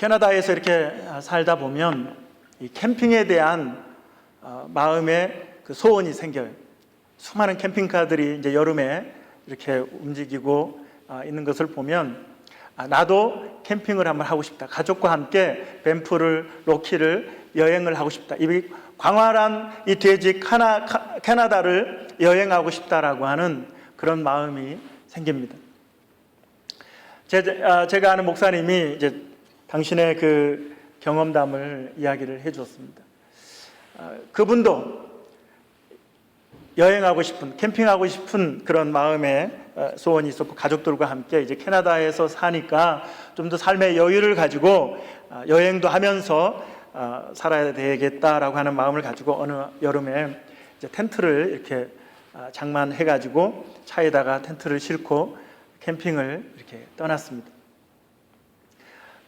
캐나다에서 이렇게 살다 보면 이 캠핑에 대한 마음의 그 소원이 생겨요. 수많은 캠핑카들이 이제 여름에 이렇게 움직이고 있는 것을 보면 나도 캠핑을 한번 하고 싶다. 가족과 함께 밴프를 로키를 여행을 하고 싶다. 이 광활한 이 대지 캐나다를 여행하고 싶다라고 하는 그런 마음이 생깁니다. 제가 아는 목사님이 이제 당신의 그 경험담을 이야기를 해주었습니다. 그분도 여행하고 싶은, 캠핑하고 싶은 그런 마음의 소원이 있었고, 가족들과 함께 이제 캐나다에서 사니까 좀 더 삶의 여유를 가지고 여행도 하면서 살아야 되겠다라고 하는 마음을 가지고 어느 여름에 이제 텐트를 이렇게 장만해가지고 차에다가 텐트를 싣고 캠핑을 이렇게 떠났습니다.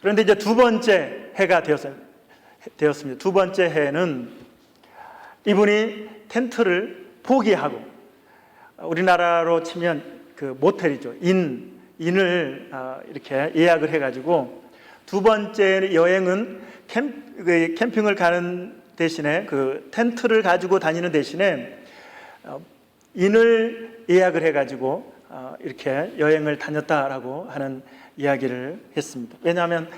그런데 이제 두 번째 해가 되었습니다. 두 번째 해는 이분이 텐트를 포기하고, 우리나라로 치면 그 모텔이죠. 인을 이렇게 예약을 해가지고 두 번째 여행은 캠핑을 가는 대신에 그 텐트를 가지고 다니는 대신에 인을 예약을 해가지고 이렇게 여행을 다녔다라고 하는 이야기를 했습니다. 왜냐하면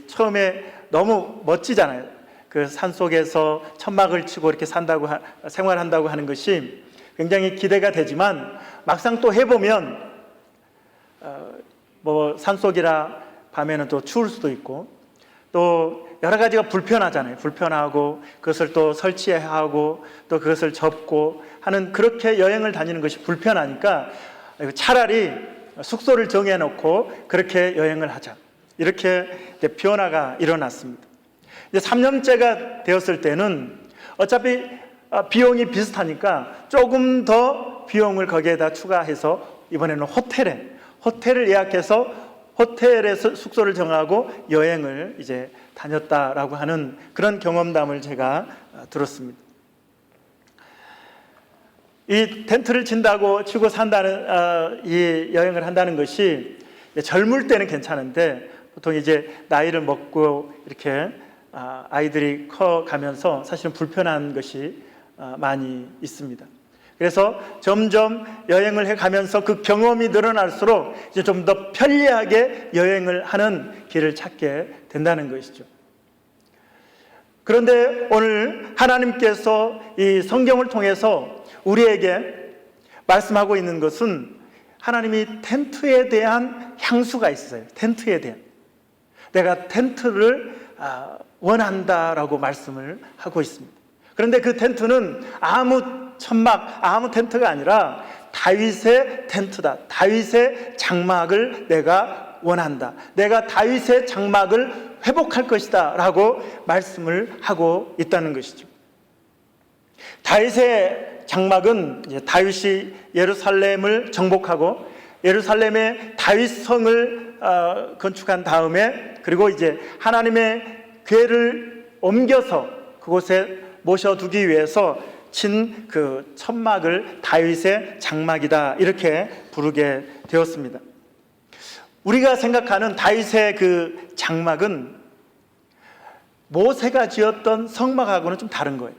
처음에 너무 멋지잖아요. 그 산속에서 천막을 치고 이렇게 생활한다고 하는 것이 굉장히 기대가 되지만 막상 또 해보면 산속이라 밤에는 또 추울 수도 있고 또 여러 가지가 불편하잖아요. 불편하고 그것을 또 설치하고 또 그것을 접고 하는, 그렇게 여행을 다니는 것이 불편하니까 차라리 숙소를 정해놓고 그렇게 여행을 하자, 이렇게 변화가 일어났습니다. 이제 3년째가 되었을 때는 어차피 비용이 비슷하니까 조금 더 비용을 거기에다 추가해서 이번에는 호텔을 예약해서 호텔에서 숙소를 정하고 여행을 이제 다녔다라고 하는 그런 경험담을 제가 들었습니다. 이 텐트를 치고 산다는 이 여행을 한다는 것이 젊을 때는 괜찮은데 보통 이제 나이를 먹고 이렇게 아이들이 커가면서 사실은 불편한 것이 많이 있습니다. 그래서 점점 여행을 해가면서 그 경험이 늘어날수록 이제 좀 더 편리하게 여행을 하는 길을 찾게 된다는 것이죠. 그런데 오늘 하나님께서 이 성경을 통해서 우리에게 말씀하고 있는 것은 하나님이 텐트에 대한 향수가 있어요. 텐트에 대한, 내가 텐트를 원한다라고 말씀을 하고 있습니다. 그런데 그 텐트는 아무 천막, 아무 텐트가 아니라 다윗의 텐트다. 다윗의 장막을 내가 원한다. 내가 다윗의 장막을 회복할 것이다 라고 말씀을 하고 있다는 것이죠. 다윗의 장막은 이제 다윗이 예루살렘을 정복하고 예루살렘에 다윗성을 건축한 다음에, 그리고 이제 하나님의 궤를 옮겨서 그곳에 모셔두기 위해서 친 그 천막을 다윗의 장막이다, 이렇게 부르게 되었습니다. 우리가 생각하는 다윗의 그 장막은 모세가 지었던 성막하고는 좀 다른 거예요.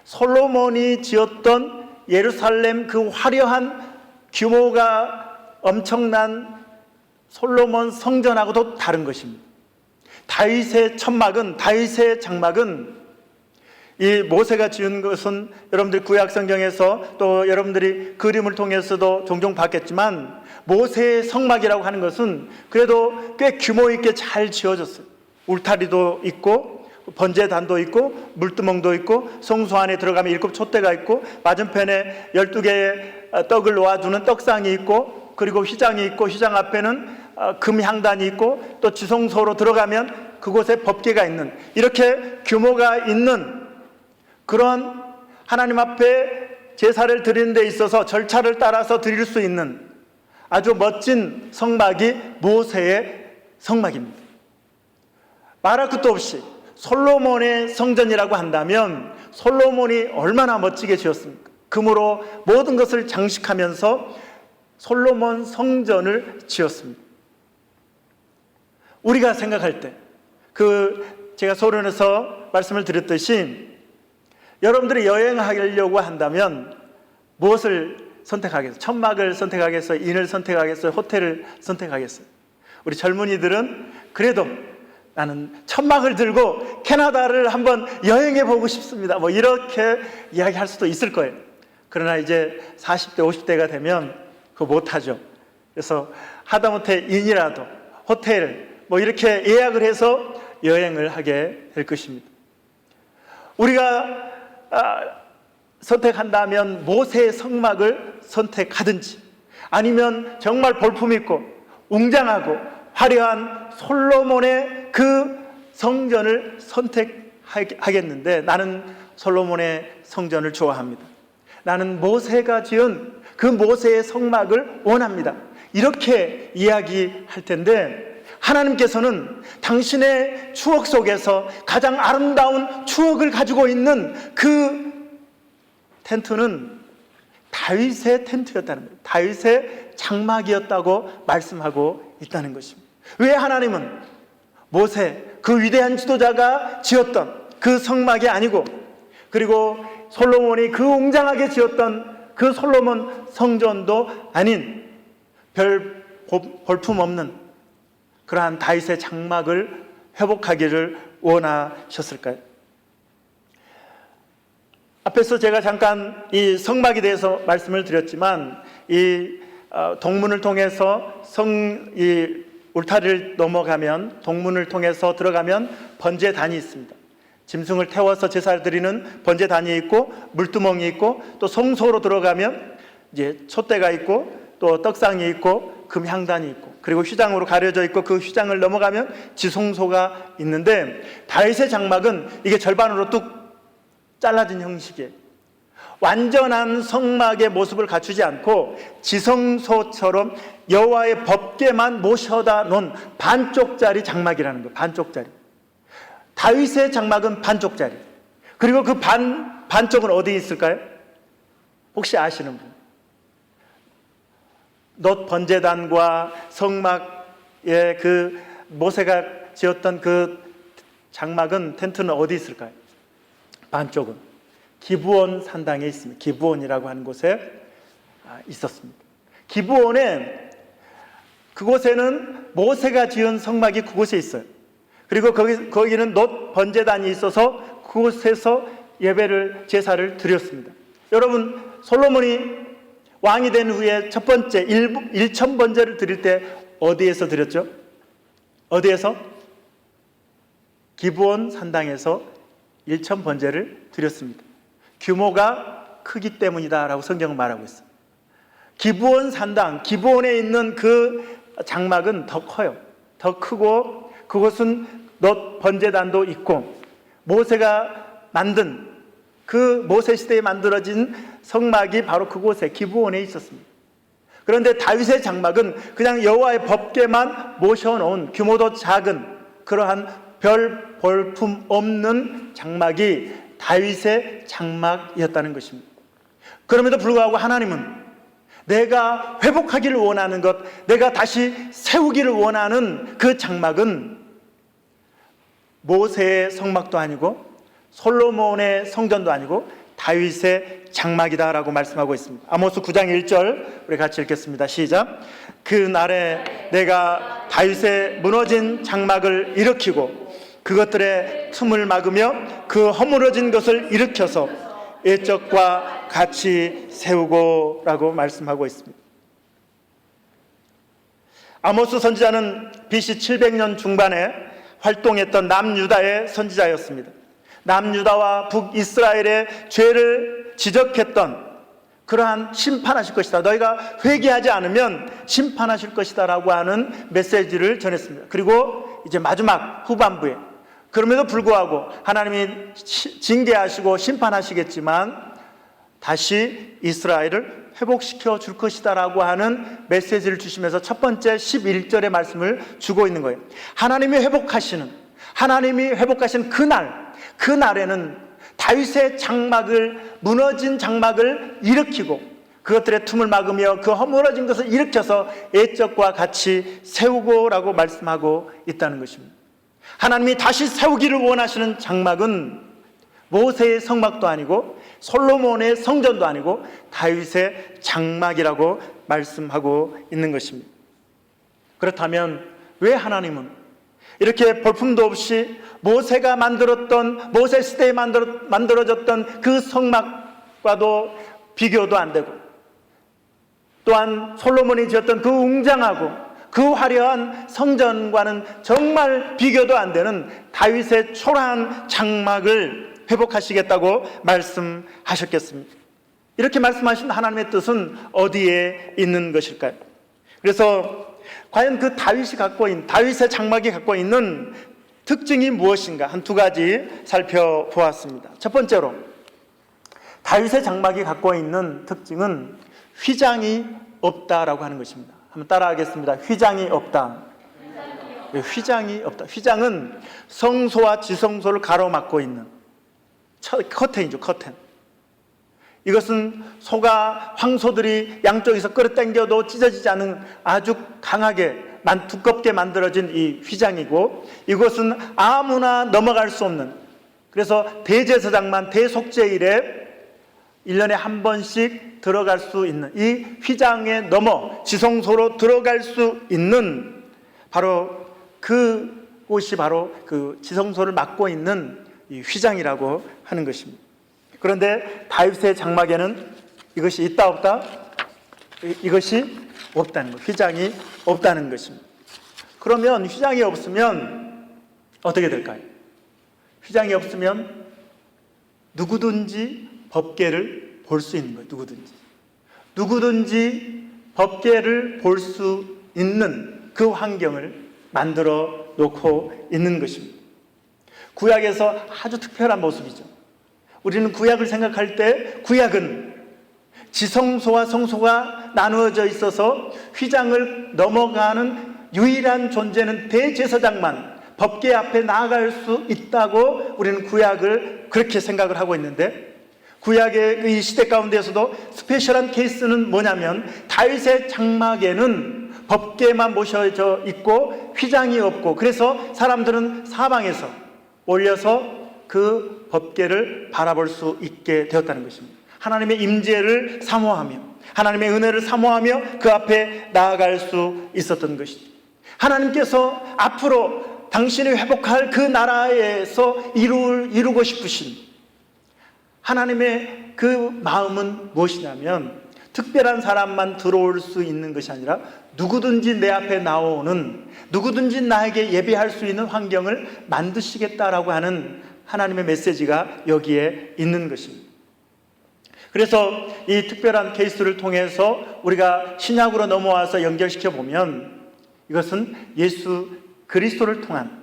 솔로몬이 지었던 예루살렘 그 화려한 규모가 엄청난 솔로몬 성전하고도 다른 것입니다. 다윗의 천막은, 다윗의 장막은, 이 모세가 지은 것은 여러분들이 구약 성경에서 또 여러분들이 그림을 통해서도 종종 봤겠지만, 모세의 성막이라고 하는 것은 그래도 꽤 규모 있게 잘 지어졌어요. 울타리도 있고 번제단도 있고 물두멍도 있고 성소 안에 들어가면 7 촛대가 있고 맞은편에 12개의 떡을 놓아주는 떡상이 있고, 그리고 휘장이 있고 휘장 앞에는 금향단이 있고, 또 지성소로 들어가면 그곳에 법궤가 있는, 이렇게 규모가 있는 그런 하나님 앞에 제사를 드리는 데 있어서 절차를 따라서 드릴 수 있는 아주 멋진 성막이 모세의 성막입니다. 말할 것도 없이 솔로몬의 성전이라고 한다면 솔로몬이 얼마나 멋지게 지었습니까? 금으로 모든 것을 장식하면서 솔로몬 성전을 지었습니다. 우리가 생각할 때 제가 소론에서 말씀을 드렸듯이 여러분들이 여행하려고 한다면 무엇을 선택하겠어요? 천막을 선택하겠어요? 인을 선택하겠어요? 호텔을 선택하겠어요? 우리 젊은이들은 그래도 나는 천막을 들고 캐나다를 한번 여행해 보고 싶습니다, 뭐 이렇게 이야기할 수도 있을 거예요. 그러나 이제 40대 50대가 되면 그거 못하죠. 그래서 하다못해 인이라도 호텔 뭐 이렇게 예약을 해서 여행을 하게 될 것입니다. 우리가 선택한다면 모세의 성막을 선택하든지, 아니면 정말 볼품있고 웅장하고 화려한 솔로몬의 그 성전을 선택하겠는데, 나는 솔로몬의 성전을 좋아합니다. 나는 모세가 지은 그 모세의 성막을 원합니다, 이렇게 이야기할 텐데, 하나님께서는 당신의 추억 속에서 가장 아름다운 추억을 가지고 있는 그 텐트는 다윗의 텐트였다는 거예요. 다윗의 장막이었다고 말씀하고 있다는 것입니다. 왜 하나님은 모세, 그 위대한 지도자가 지었던 그 성막이 아니고, 그리고 솔로몬이 그 웅장하게 지었던 그 솔로몬 성전도 아닌 별 볼품 없는 그러한 다윗의 장막을 회복하기를 원하셨을까요? 앞에서 제가 잠깐 이 성막에 대해서 말씀을 드렸지만, 이 동문을 통해서 이 울타리를 넘어가면, 동문을 통해서 들어가면 번제단이 있습니다. 짐승을 태워서 제사를 드리는 번제단이 있고, 물두멍이 있고, 또 성소로 들어가면 이제 촛대가 있고, 또 떡상이 있고, 금향단이 있고, 그리고 휘장으로 가려져 있고, 그 휘장을 넘어가면 지성소가 있는데, 다윗의 장막은 이게 절반으로 뚝 잘라진 형식이에요. 완전한 성막의 모습을 갖추지 않고 지성소처럼 여호와의 법궤만 모셔다 놓은 반쪽짜리 장막이라는 거예요. 반쪽짜리. 다윗의 장막은 반쪽짜리. 그리고 그 반쪽은 어디에 있을까요? 혹시 아시는 분? 놋 번제단과 성막의 그 모세가 지었던 그 장막은, 텐트는 어디 있을까요? 반쪽은 기브온 산당에 있습니다. 기브온이라고 하는 곳에 있었습니다. 기브온에, 그곳에는 모세가 지은 성막이 그곳에 있어요. 그리고 거기는 놋 번제단이 있어서 그곳에서 예배를, 제사를 드렸습니다. 여러분, 솔로몬이 왕이 된 후에 첫 번째 일천 번제를 드릴 때 어디에서 드렸죠? 어디에서? 기브온 산당에서 일천 번제를 드렸습니다. 규모가 크기 때문이다 라고 성경은 말하고 있어요. 기브온 산당, 기브온에 있는 그 장막은 더 커요. 더 크고, 그곳은 놋 번제단도 있고, 모세가 만든, 그 모세 시대에 만들어진 성막이 바로 그곳에 기브온에 있었습니다. 그런데 다윗의 장막은 그냥 여호와의 법궤만 모셔놓은 규모도 작은 그러한 별 볼품 없는 장막이 다윗의 장막이었다는 것입니다. 그럼에도 불구하고 하나님은 내가 회복하기를 원하는 것, 내가 다시 세우기를 원하는 그 장막은 모세의 성막도 아니고 솔로몬의 성전도 아니고 다윗의 장막이다라고 말씀하고 있습니다. 아모스 9장 1절 우리 같이 읽겠습니다. 시작. 그 날에 내가 다윗의 무너진 장막을 일으키고 그것들의 틈을 막으며 그 허물어진 것을 일으켜서 옛적과 같이 세우고 라고 말씀하고 있습니다. 아모스 선지자는 BC 700년 중반에 활동했던 남유다의 선지자였습니다. 남유다와 북이스라엘의 죄를 지적했던, 그러한 심판하실 것이다, 너희가 회개하지 않으면 심판하실 것이다 라고 하는 메시지를 전했습니다. 그리고 이제 마지막 후반부에, 그럼에도 불구하고 하나님이 징계하시고 심판하시겠지만 다시 이스라엘을 회복시켜 줄 것이다 라고 하는 메시지를 주시면서 첫 번째 11절의 말씀을 주고 있는 거예요. 하나님이 회복하신 그날에는 다윗의 장막을, 무너진 장막을 일으키고 그것들의 틈을 막으며 그 허물어진 것을 일으켜서 옛적과 같이 세우고 라고 말씀하고 있다는 것입니다. 하나님이 다시 세우기를 원하시는 장막은 모세의 성막도 아니고 솔로몬의 성전도 아니고 다윗의 장막이라고 말씀하고 있는 것입니다. 그렇다면 왜 하나님은 이렇게 볼품도 없이 모세가 만들었던, 모세 시대에 만들어졌던 그 성막과도 비교도 안 되고, 또한 솔로몬이 지었던 그 웅장하고 그 화려한 성전과는 정말 비교도 안 되는 다윗의 초라한 장막을 회복하시겠다고 말씀하셨겠습니까? 이렇게 말씀하신 하나님의 뜻은 어디에 있는 것일까요? 그래서 과연 그 다윗의 장막이 갖고 있는 특징이 무엇인가 한 두 가지 살펴보았습니다. 첫 번째로 다윗의 장막이 갖고 있는 특징은 휘장이 없다라고 하는 것입니다. 한번 따라하겠습니다. 휘장이 없다. 휘장이 없다. 휘장은 성소와 지성소를 가로막고 있는 커튼이죠. 커튼. 이것은 소가 황소들이 양쪽에서 끌어당겨도 찢어지지 않은 아주 강하게 두껍게 만들어진 이 휘장이고, 이것은 아무나 넘어갈 수 없는, 그래서 대제사장만 대속죄일에 1년에 한 번씩 들어갈 수 있는 이 휘장에 넘어 지성소로 들어갈 수 있는 바로 그곳이 바로 그 지성소를 막고 있는 이 휘장이라고 하는 것입니다. 그런데 다윗의 장막에는 이것이 있다 없다? 이것이 없다는 것, 휘장이 없다는 것입니다. 그러면 휘장이 없으면 어떻게 될까요? 휘장이 없으면 누구든지 법궤를 볼 수 있는 거예요. 누구든지 법궤를 볼 수 있는 그 환경을 만들어 놓고 있는 것입니다. 구약에서 아주 특별한 모습이죠. 우리는 구약을 생각할 때 구약은 지성소와 성소가 나누어져 있어서 휘장을 넘어가는 유일한 존재는 대제사장만 법궤 앞에 나아갈 수 있다고 우리는 구약을 그렇게 생각을 하고 있는데, 구약의 이 시대 가운데서도 스페셜한 케이스는 뭐냐면 다윗의 장막에는 법궤만 모셔져 있고 휘장이 없고, 그래서 사람들은 사방에서 몰려서 그 법궤를 바라볼 수 있게 되었다는 것입니다. 하나님의 임재를 사모하며 하나님의 은혜를 사모하며 그 앞에 나아갈 수 있었던 것이죠. 하나님께서 앞으로 당신이 회복할 그 나라에서 이루고 싶으신 하나님의 그 마음은 무엇이냐면, 특별한 사람만 들어올 수 있는 것이 아니라 누구든지 내 앞에 나오는, 누구든지 나에게 예배할 수 있는 환경을 만드시겠다라고 하는 하나님의 메시지가 여기에 있는 것입니다. 그래서 이 특별한 케이스를 통해서 우리가 신약으로 넘어와서 연결시켜 보면 이것은 예수 그리스도를 통한,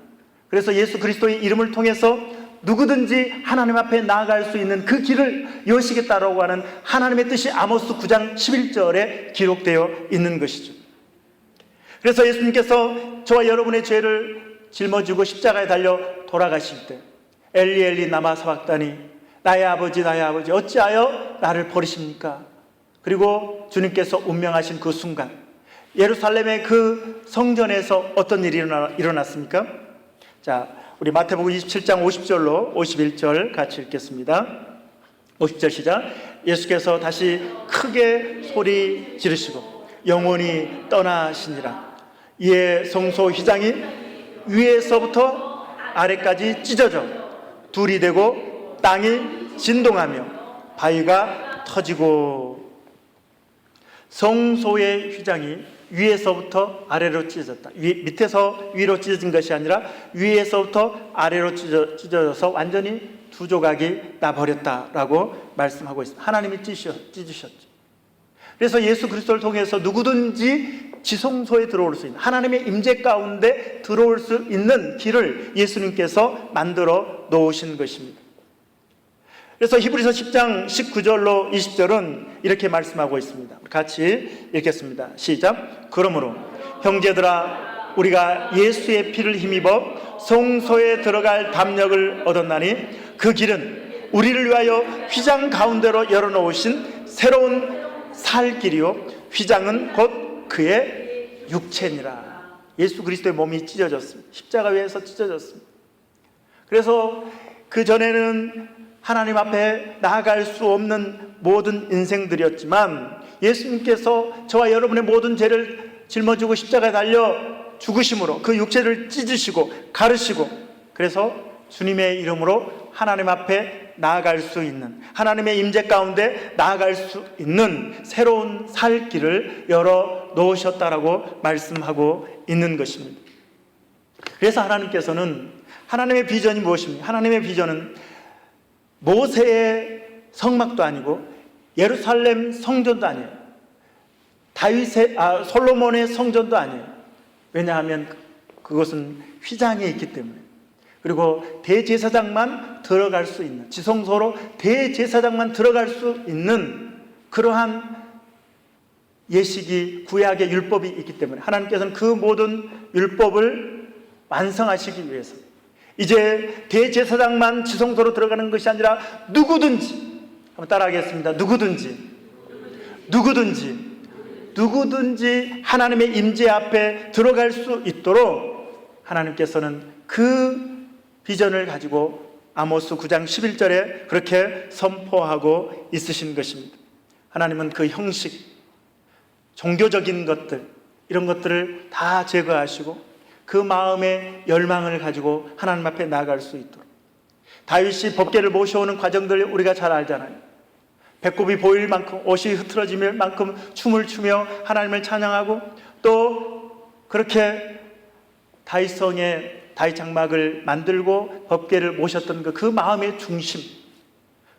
그래서 예수 그리스도의 이름을 통해서 누구든지 하나님 앞에 나아갈 수 있는 그 길을 여시겠다라고 하는 하나님의 뜻이 아모스 9장 11절에 기록되어 있는 것이죠. 그래서 예수님께서 저와 여러분의 죄를 짊어지고 십자가에 달려 돌아가실 때 엘리 엘리 라마 사박다니, 나의 아버지 어찌하여 나를 버리십니까? 그리고 주님께서 운명하신 그 순간 예루살렘의 그 성전에서 어떤 일이 일어났습니까? 자, 우리 마태복음 27장 50절로 51절 같이 읽겠습니다. 50절 시작. 예수께서 다시 크게 소리 지르시고 영원히 떠나시니라. 이에 성소 휘장이 위에서부터 아래까지 찢어져 둘이 되고 땅이 진동하며 바위가 터지고. 성소의 휘장이 위에서부터 아래로 찢어졌다. 밑에서 위로 찢어진 것이 아니라 위에서부터 아래로 찢어져서 완전히 두 조각이 나버렸다라고 말씀하고 있습니다. 하나님이 찢으셨죠. 그래서 예수 그리스도를 통해서 누구든지 지성소에 들어올 수 있는, 하나님의 임재 가운데 들어올 수 있는 길을 예수님께서 만들어 놓으신 것입니다. 그래서 히브리서 10장 19절로 20절은 이렇게 말씀하고 있습니다. 같이 읽겠습니다. 시작. 그러므로 형제들아, 우리가 예수의 피를 힘입어 성소에 들어갈 담력을 얻었나니 그 길은 우리를 위하여 휘장 가운데로 열어놓으신 새로운 살 길이요 휘장은 곧 그의 육체니라. 예수 그리스도의 몸이 찢어졌습니다. 십자가 위에서 찢어졌습니다. 그래서 그 전에는 하나님 앞에 나아갈 수 없는 모든 인생들이었지만 예수님께서 저와 여러분의 모든 죄를 짊어지고 십자가에 달려 죽으심으로 그 육체를 찢으시고 가르시고, 그래서 주님의 이름으로 하나님 앞에 나아갈 수 있는, 하나님의 임재 가운데 나아갈 수 있는 새로운 살 길을 열어 놓으셨다라고 말씀하고 있는 것입니다. 그래서 하나님께서는, 하나님의 비전이 무엇입니까? 하나님의 비전은 모세의 성막도 아니고 예루살렘 성전도 아니에요. 솔로몬의 성전도 아니에요. 왜냐하면 그것은 휘장에 있기 때문에. 그리고 대제사장만 들어갈 수 있는, 지성소로 대제사장만 들어갈 수 있는 그러한 예식이, 구약의 율법이 있기 때문에 하나님께서는 그 모든 율법을 완성하시기 위해서 이제 대제사장만 지성소로 들어가는 것이 아니라 누구든지, 한번 따라하겠습니다. 누구든지 하나님의 임재 앞에 들어갈 수 있도록 하나님께서는 그 비전을 가지고 아모스 9장 11절에 그렇게 선포하고 있으신 것입니다. 하나님은 그 형식, 종교적인 것들, 이런 것들을 다 제거하시고 그 마음의 열망을 가지고 하나님 앞에 나아갈 수 있도록, 다윗이 법궤를 모셔오는 과정들 우리가 잘 알잖아요. 배꼽이 보일 만큼, 옷이 흐트러질 만큼 춤을 추며 하나님을 찬양하고, 또 그렇게 다윗성에 다윗 장막을 만들고 법궤를 모셨던 그 마음의 중심,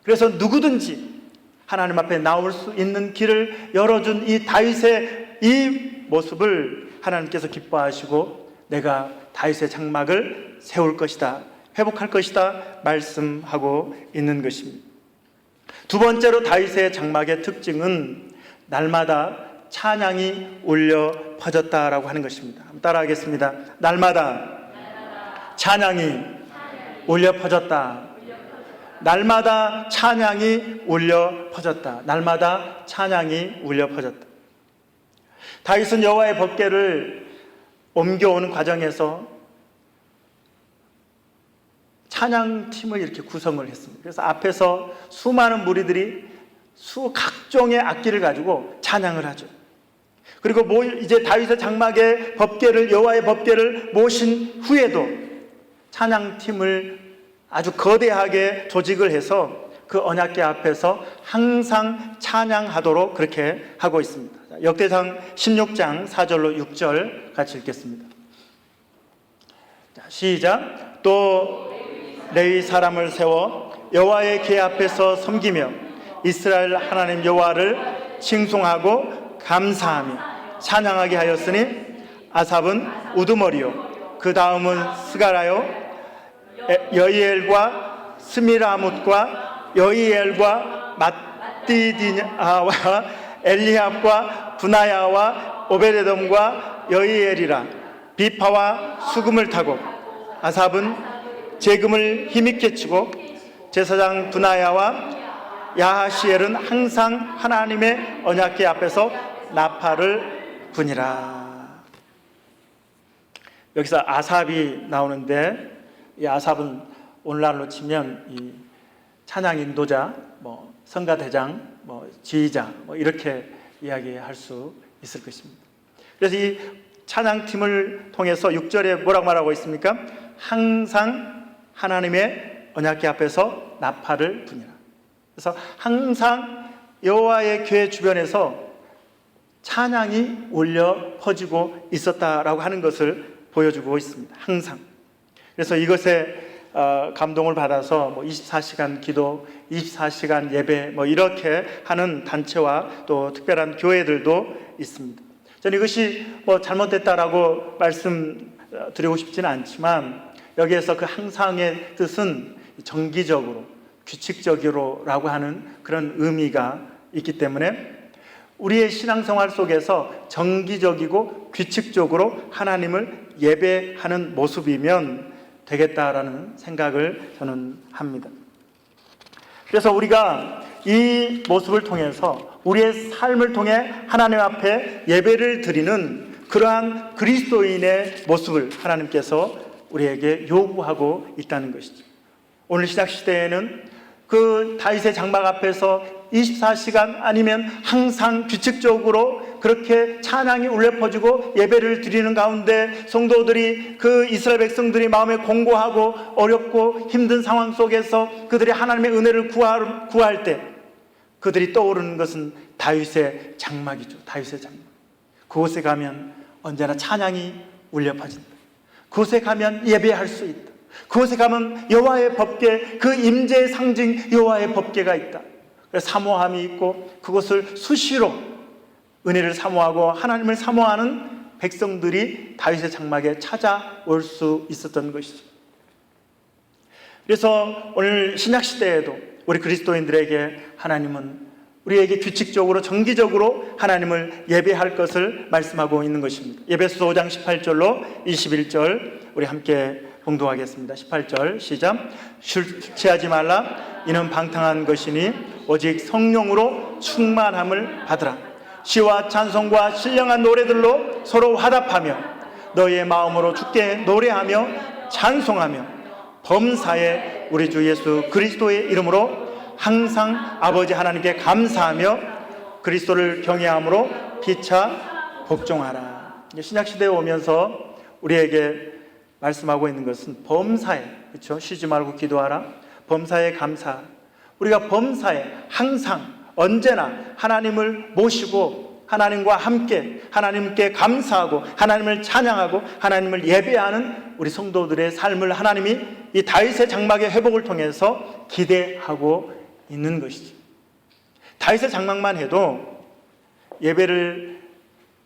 그래서 누구든지 하나님 앞에 나올 수 있는 길을 열어준 이 다윗의 이 모습을 하나님께서 기뻐하시고 내가 다윗의 장막을 세울 것이다, 회복할 것이다 말씀하고 있는 것입니다. 두 번째로 다윗의 장막의 특징은 날마다 찬양이 울려 퍼졌다라고 하는 것입니다. 한번 따라하겠습니다. 날마다 찬양이 울려 퍼졌다. 날마다 찬양이 울려 퍼졌다. 날마다 찬양이 울려 퍼졌다. 다윗은 여호와의 법궤를 옮겨오는 과정에서 찬양팀을 이렇게 구성을 했습니다. 그래서 앞에서 수많은 무리들이 각종의 악기를 가지고 찬양을 하죠. 그리고 이제 다윗의 장막의 법궤를, 여호와의 법궤를 모신 후에도 찬양팀을 아주 거대하게 조직을 해서 그 언약궤 앞에서 항상 찬양하도록 그렇게 하고 있습니다. 역대상 16장 4절로 6절 같이 읽겠습니다. 자, 시작. 또 레위 사람을 세워 여호와의 궤 앞에서 섬기며 이스라엘 하나님 여호와를 칭송하고 감사하며 찬양하게 하였으니 아삽은 우두머리요, 그 다음은 스가라요, 여이엘과 스미라뭇과 여이엘과 mat디디냐와 엘리압과 분하야와 오베데돔과 여이엘이라 비파와 수금을 타고, 아삽은 재금을 힘있게 치고 제사장 분하야와 야하시엘은 항상 하나님의 언약궤 앞에서 나팔을 부니라. 여기서 아삽이 나오는데, 이 아삽은 오늘날로 치면 이 찬양 인도자, 성가대장, 지휘자, 이렇게 이야기할 수 있을 것입니다. 그래서 이 찬양팀을 통해서 6절에 뭐라고 말하고 있습니까? 항상 하나님의 언약궤 앞에서 나팔을 부니라. 그래서 항상 여호와의 궤 주변에서 찬양이 울려 퍼지고 있었다라고 하는 것을 보여주고 있습니다. 항상. 그래서 이것에 감동을 받아서 24시간 기도, 24시간 예배 이렇게 하는 단체와 또 특별한 교회들도 있습니다. 저는 이것이 잘못됐다라고 말씀드리고 싶지는 않지만, 여기에서 그 항상의 뜻은 정기적으로, 규칙적으로라고 하는 그런 의미가 있기 때문에 우리의 신앙생활 속에서 정기적이고 규칙적으로 하나님을 예배하는 모습이면 되겠다라는 생각을 저는 합니다. 그래서 우리가 이 모습을 통해서 우리의 삶을 통해 하나님 앞에 예배를 드리는 그러한 그리스도인의 모습을 하나님께서 우리에게 요구하고 있다는 것이죠. 오늘 신약시대에는 그 다윗의 장막 앞에서 24시간 아니면 항상 규칙적으로 그렇게 찬양이 울려 퍼지고 예배를 드리는 가운데 성도들이, 그 이스라엘 백성들이 마음에 공고하고 어렵고 힘든 상황 속에서 그들이 하나님의 은혜를 구할 때 그들이 떠오르는 것은 다윗의 장막이죠. 다윗의 장막. 그곳에 가면 언제나 찬양이 울려 퍼진다. 그곳에 가면 예배할 수 있다. 그곳에 가면 여호와의 법궤, 그 임재의 상징 여호와의 법궤가 있다. 사모함이 있고 그것을 수시로 은혜를 사모하고 하나님을 사모하는 백성들이 다윗의 장막에 찾아올 수 있었던 것이죠. 그래서 오늘 신약시대에도 우리 그리스도인들에게 하나님은 우리에게 규칙적으로 정기적으로 하나님을 예배할 것을 말씀하고 있는 것입니다. 에베소서 5장 18절로 21절 우리 함께 봉독하겠습니다. 18절 시작. 술 취하지 말라. 이는 방탕한 것이니 오직 성령으로 충만함을 받으라. 시와 찬송과 신령한 노래들로 서로 화답하며 너희의 마음으로 주께 노래하며 찬송하며 범사에 우리 주 예수 그리스도의 이름으로 항상 아버지 하나님께 감사하며 그리스도를 경외함으로 피차 복종하라. 신약시대에 오면서 우리에게 말씀하고 있는 것은 범사에, 그렇죠? 쉬지 말고 기도하라. 범사에 감사. 우리가 범사에 항상 언제나 하나님을 모시고 하나님과 함께 하나님께 감사하고 하나님을 찬양하고 하나님을 예배하는 우리 성도들의 삶을 하나님이 이 다윗의 장막의 회복을 통해서 기대하고 있는 것이죠. 다윗의 장막만 해도 예배를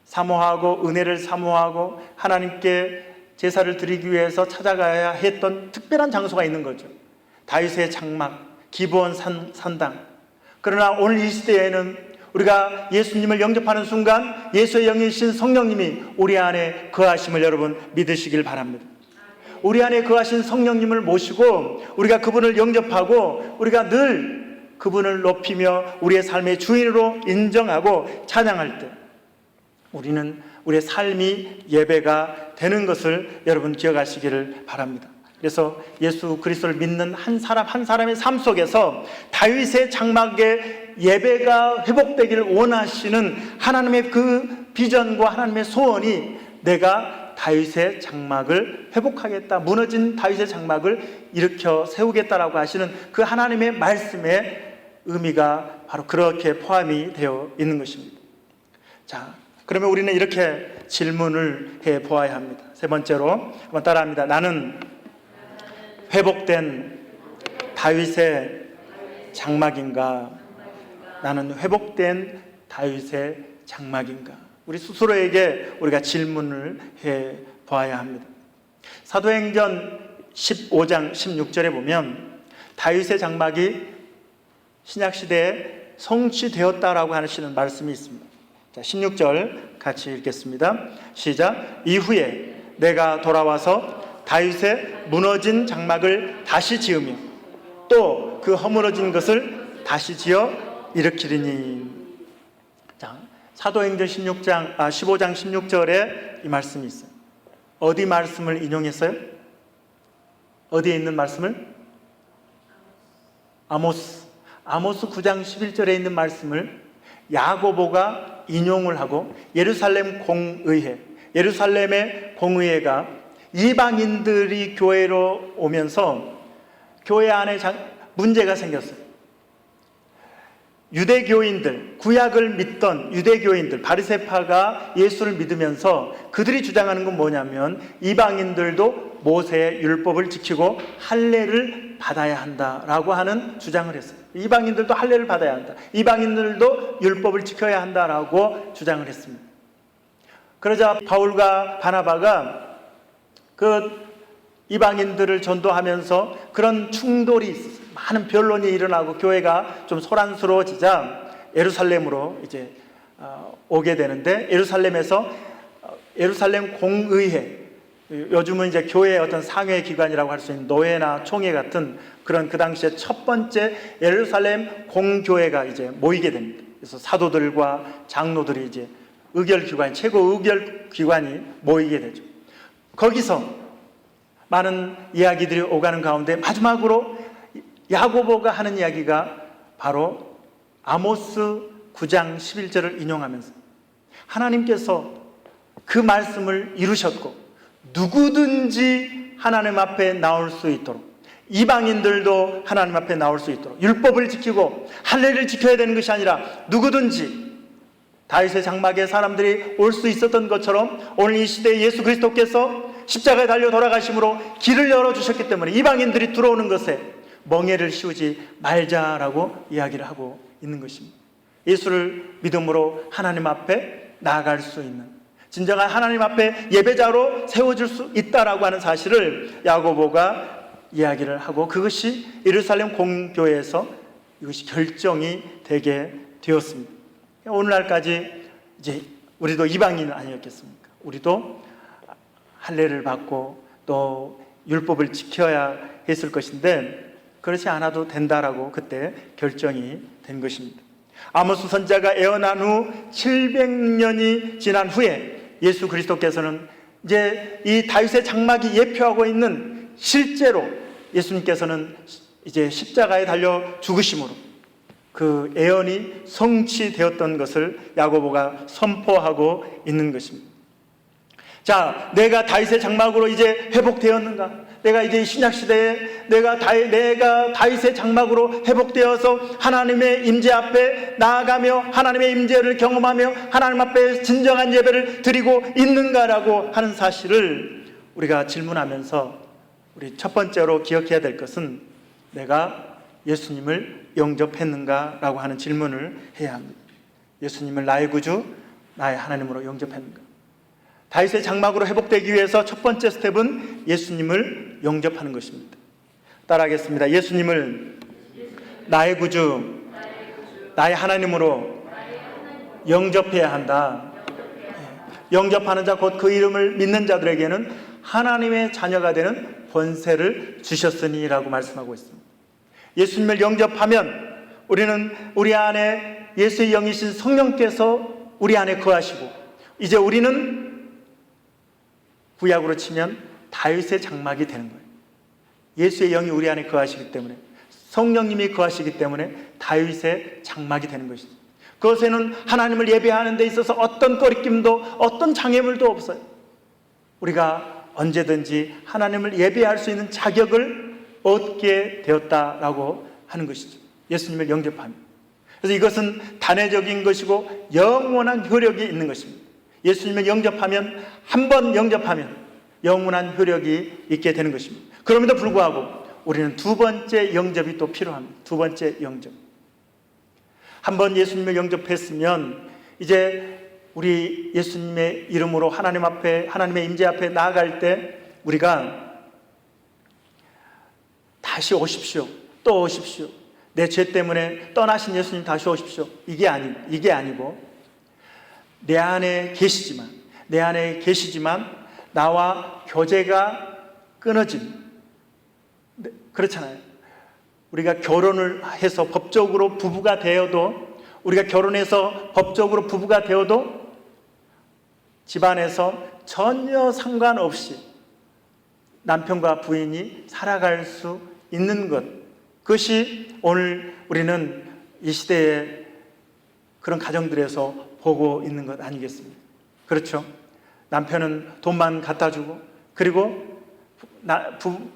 사모하고 은혜를 사모하고 하나님께 제사를 드리기 위해서 찾아가야 했던 특별한 장소가 있는 거죠. 다윗의 장막, 기브온 산당. 그러나 오늘 이 시대에는 우리가 예수님을 영접하는 순간 예수의 영이신 성령님이 우리 안에 거하심을 여러분 믿으시길 바랍니다. 우리 안에 거하신 성령님을 모시고 우리가 그분을 영접하고 우리가 늘 그분을 높이며 우리의 삶의 주인으로 인정하고 찬양할 때 우리는 우리의 삶이 예배가 되는 것을 여러분 기억하시기를 바랍니다. 그래서 예수 그리스도를 믿는 한 사람 한 사람의 삶 속에서 다윗의 장막의 예배가 회복되기를 원하시는 하나님의 그 비전과 하나님의 소원이 내가 다윗의 장막을 회복하겠다, 무너진 다윗의 장막을 일으켜 세우겠다라고 하시는 그 하나님의 말씀의 의미가 바로 그렇게 포함이 되어 있는 것입니다. 자, 그러면 우리는 이렇게 질문을 해 보아야 합니다. 세 번째로 한번 따라합니다. 나는 회복된 다윗의 장막인가? 나는 회복된 다윗의 장막인가? 우리 스스로에게 우리가 질문을 해 보아야 합니다. 사도행전 15장 16절에 보면 다윗의 장막이 신약시대에 성취되었다라고 하시는 말씀이 있습니다. 자, 16절 같이 읽겠습니다. 시작. 이후에 내가 돌아와서 다윗의 무너진 장막을 다시 지으며 또 그 허물어진 것을 다시 지어 일으키리니. 자, 사도행전 15장 16절에 이 말씀이 있어요. 어디 말씀을 인용했어요? 어디에 있는 말씀을? 아모스 9장 11절에 있는 말씀을 야고보가 인용을 하고 예루살렘 예루살렘의 공의회가 이방인들이 교회로 오면서 교회 안에 문제가 생겼어요. 유대교인들, 구약을 믿던 유대교인들, 바리새파가 예수를 믿으면서 그들이 주장하는 건 뭐냐면 이방인들도 모세의 율법을 지키고 할례를 받아야 한다라고 하는 주장을 했어요. 이방인들도 할례를 받아야 한다. 이방인들도 율법을 지켜야 한다라고 주장을 했습니다. 그러자 바울과 바나바가 그 이방인들을 전도하면서 그런 충돌이 있었어요. 많은 변론이 일어나고 교회가 좀 소란스러워지자 예루살렘으로 이제 오게 되는데 예루살렘 공의회, 요즘은 이제 교회의 어떤 상회 기관이라고 할 수 있는 노회나 총회 같은 그런 그 당시에 첫 번째 예루살렘 공교회가 이제 모이게 됩니다. 그래서 사도들과 장로들이 이제 최고 의결 기관이 모이게 되죠. 거기서 많은 이야기들이 오가는 가운데 마지막으로 야고보가 하는 이야기가 바로 아모스 9장 11절을 인용하면서 하나님께서 그 말씀을 이루셨고 누구든지 하나님 앞에 나올 수 있도록, 이방인들도 하나님 앞에 나올 수 있도록 율법을 지키고 할례를 지켜야 되는 것이 아니라 누구든지 다윗의 장막에 사람들이 올 수 있었던 것처럼 오늘 이 시대에 예수 그리스도께서 십자가에 달려 돌아가심으로 길을 열어주셨기 때문에 이방인들이 들어오는 것에 멍에를 씌우지 말자라고 이야기를 하고 있는 것입니다. 예수를 믿음으로 하나님 앞에 나아갈 수 있는, 진정한 하나님 앞에 예배자로 세워질 수 있다라고 하는 사실을 야고보가 이야기를 하고, 그것이 예루살렘 공교회에서 이것이 결정이 되게 되었습니다. 오늘날까지 이제 우리도 이방인 아니었겠습니까? 우리도 할례를 받고 또 율법을 지켜야 했을 것인데 그렇지 않아도 된다라고 그때 결정이 된 것입니다. 아모스 선지자가 애어난 후 700년이 지난 후에 예수 그리스도께서는 이제 이 다윗의 장막이 예표하고 있는, 실제로 예수님께서는 이제 십자가에 달려 죽으심으로 그 애언이 성취되었던 것을 야고보가 선포하고 있는 것입니다. 자, 내가 다윗의 장막으로 이제 회복되었는가? 내가 이제 신약시대에 내가 다윗의 장막으로 회복되어서 하나님의 임재 앞에 나아가며 하나님의 임재를 경험하며 하나님 앞에 진정한 예배를 드리고 있는가라고 하는 사실을 우리가 질문하면서 우리 첫 번째로 기억해야 될 것은 내가 예수님을 영접했는가라고 하는 질문을 해야 합니다. 예수님을 나의 구주, 나의 하나님으로 영접했는가? 다윗의 장막으로 회복되기 위해서 첫 번째 스텝은 예수님을 영접하는 것입니다. 따라하겠습니다. 예수님을 나의 구주, 나의 하나님으로 영접해야 한다. 영접하는 자, 곧 그 이름을 믿는 자들에게는 하나님의 자녀가 되는 권세를 주셨으니라고 말씀하고 있습니다. 예수님을 영접하면 우리는 우리 안에 예수의 영이신 성령께서 우리 안에 거하시고, 이제 우리는 구약으로 치면 다윗의 장막이 되는 거예요. 예수의 영이 우리 안에 거하시기 때문에, 성령님이 거하시기 때문에 다윗의 장막이 되는 것이죠. 그것에는 하나님을 예배하는 데 있어서 어떤 꺼리낌도 어떤 장애물도 없어요. 우리가 언제든지 하나님을 예배할 수 있는 자격을 얻게 되었다라고 하는 것이죠. 예수님을 영접하면. 그래서 이것은 단회적인 것이고 영원한 효력이 있는 것입니다. 예수님을 영접하면, 한 번 영접하면 영원한 효력이 있게 되는 것입니다. 그럼에도 불구하고 우리는 두 번째 영접이 또 필요합니다. 두 번째 영접. 한 번 예수님을 영접했으면 이제 우리 예수님의 이름으로 하나님 앞에, 하나님의 임재 앞에 나아갈 때 우리가 다시 오십시오, 또 오십시오, 내 죄 때문에 떠나신 예수님 다시 오십시오, 이게 아니고 내 안에 계시지만 나와 교제가 끊어진, 그렇잖아요. 우리가 결혼을 해서 법적으로 부부가 되어도, 우리가 결혼해서 법적으로 부부가 되어도 집안에서 전혀 상관없이 남편과 부인이 살아갈 수 있는 것, 그것이 오늘 우리는 이 시대에 그런 가정들에서 보고 있는 것 아니겠습니까? 그렇죠? 남편은 돈만 갖다 주고, 그리고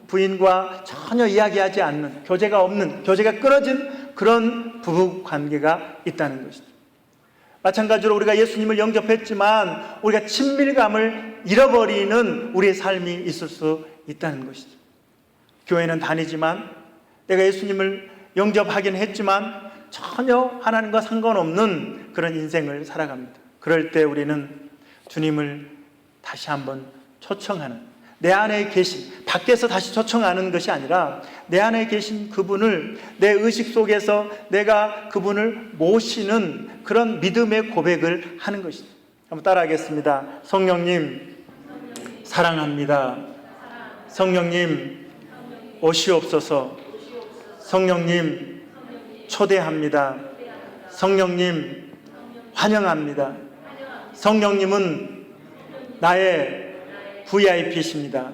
부인과 전혀 이야기하지 않는, 교제가 없는, 교제가 끊어진 그런 부부 관계가 있다는 것이죠. 마찬가지로 우리가 예수님을 영접했지만 우리가 친밀감을 잃어버리는 우리의 삶이 있을 수 있다는 것이죠. 교회는 다니지만, 내가 예수님을 영접하긴 했지만 전혀 하나님과 상관없는 그런 인생을 살아갑니다. 그럴 때 우리는 주님을 다시 한번 초청하는, 내 안에 계신, 밖에서 다시 초청하는 것이 아니라 내 안에 계신 그분을 내 의식 속에서 내가 그분을 모시는 그런 믿음의 고백을 하는 것이죠. 한번 따라하겠습니다. 성령님 사랑합니다. 성령님 오시옵소서. 성령님 초대합니다. 성령님 환영합니다. 성령님은 나의 VIP이십니다.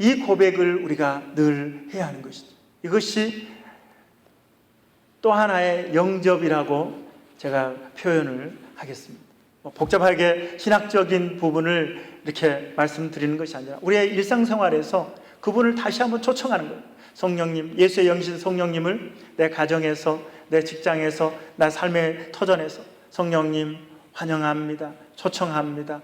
이 고백을 우리가 늘 해야 하는 것이죠. 이것이 또 하나의 영접이라고 제가 표현을 하겠습니다. 복잡하게 신학적인 부분을 이렇게 말씀드리는 것이 아니라 우리의 일상생활에서 그분을 다시 한번 초청하는 거예요. 성령님, 예수의 영신 성령님을 내 가정에서, 내 직장에서, 나 삶의 터전에서 성령님 환영합니다. 초청합니다.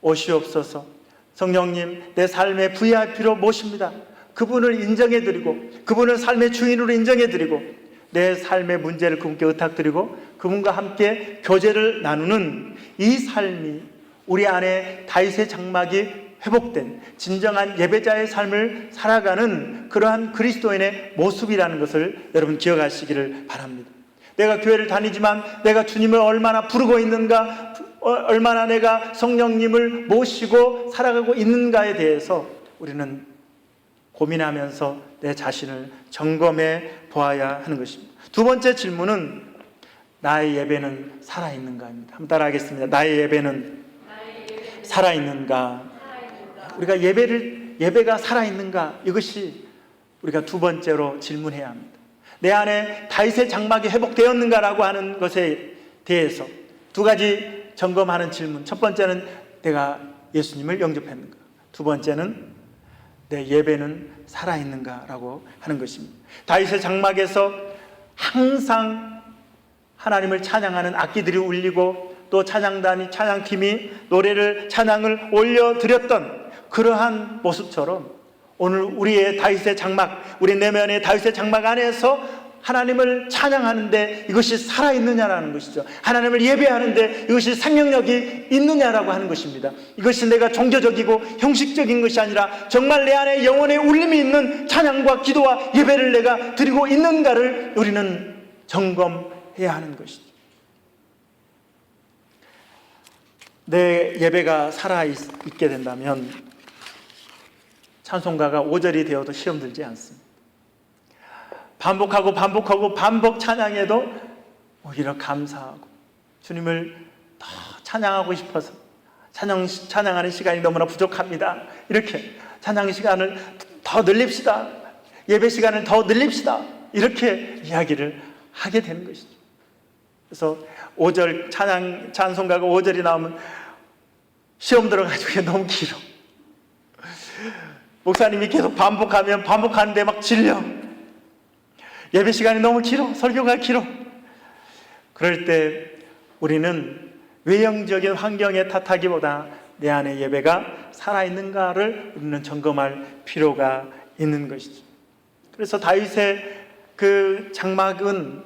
오시옵소서. 성령님, 내 삶의 VIP로 모십니다. 그분을 인정해드리고 그분을 삶의 주인으로 인정해드리고 내 삶의 문제를 그분께 의탁드리고 그분과 함께 교제를 나누는 이 삶이 우리 안에 다윗의 장막이 회복된 진정한 예배자의 삶을 살아가는 그러한 그리스도인의 모습이라는 것을 여러분 기억하시기를 바랍니다. 내가 교회를 다니지만 내가 주님을 얼마나 부르고 있는가, 얼마나 내가 성령님을 모시고 살아가고 있는가에 대해서 우리는 고민하면서 내 자신을 점검해 보아야 하는 것입니다. 두 번째 질문은 나의 예배는 살아있는가입니다. 한번 따라하겠습니다. 나의 예배는 살아있는가? 우리가 예배가 살아있는가? 이것이 우리가 두 번째로 질문해야 합니다. 내 안에 다윗의 장막이 회복되었는가라고 하는 것에 대해서 두 가지 점검하는 질문. 첫 번째는 내가 예수님을 영접했는가? 두 번째는 내 예배는 살아있는가라고 하는 것입니다. 다윗의 장막에서 항상 하나님을 찬양하는 악기들이 울리고 또 찬양단이, 찬양팀이 노래를, 찬양을 올려드렸던 그러한 모습처럼 오늘 우리의 다윗의 장막, 우리 내면의 다윗의 장막 안에서 하나님을 찬양하는데 이것이 살아있느냐라는 것이죠. 하나님을 예배하는데 이것이 생명력이 있느냐라고 하는 것입니다. 이것이 내가 종교적이고 형식적인 것이 아니라 정말 내 안에 영혼의 울림이 있는 찬양과 기도와 예배를 내가 드리고 있는가를 우리는 점검해야 하는 것이죠. 내 예배가 살아있게 된다면 찬송가가 5절이 되어도 시험 들지 않습니다. 반복 찬양해도 오히려 감사하고 주님을 더 찬양하고 싶어서 찬양하는 시간이 너무나 부족합니다. 이렇게 찬양 시간을 더 늘립시다. 예배 시간을 더 늘립시다. 이렇게 이야기를 하게 되는 것이죠. 그래서 5절 찬송가가 5절이 나오면 시험 들어가지고 너무 길어. 목사님이 계속 반복하는데 막 질려. 예배 시간이 너무 길어. 설교가 길어. 그럴 때 우리는 외형적인 환경에 탓하기보다 내 안에 예배가 살아있는가를 우리는 점검할 필요가 있는 것이죠. 그래서 다윗의 그 장막은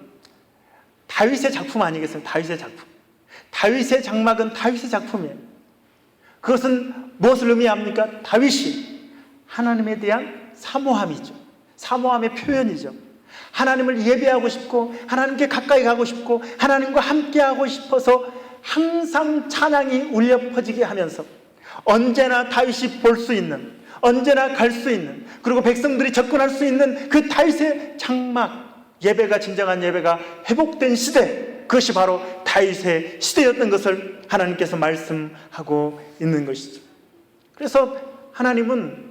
다윗의 작품 아니겠습니까? 다윗의 작품. 다윗의 장막은 다윗의 작품이에요. 그것은 무엇을 의미합니까? 다윗이 하나님에 대한 사모함이죠. 사모함의 표현이죠. 하나님을 예배하고 싶고 하나님께 가까이 가고 싶고 하나님과 함께하고 싶어서 항상 찬양이 울려 퍼지게 하면서 언제나 다윗이 볼 수 있는, 언제나 갈 수 있는, 그리고 백성들이 접근할 수 있는 그 다윗의 장막, 예배가, 진정한 예배가 회복된 시대, 그것이 바로 다윗의 시대였던 것을 하나님께서 말씀하고 있는 것이죠. 그래서 하나님은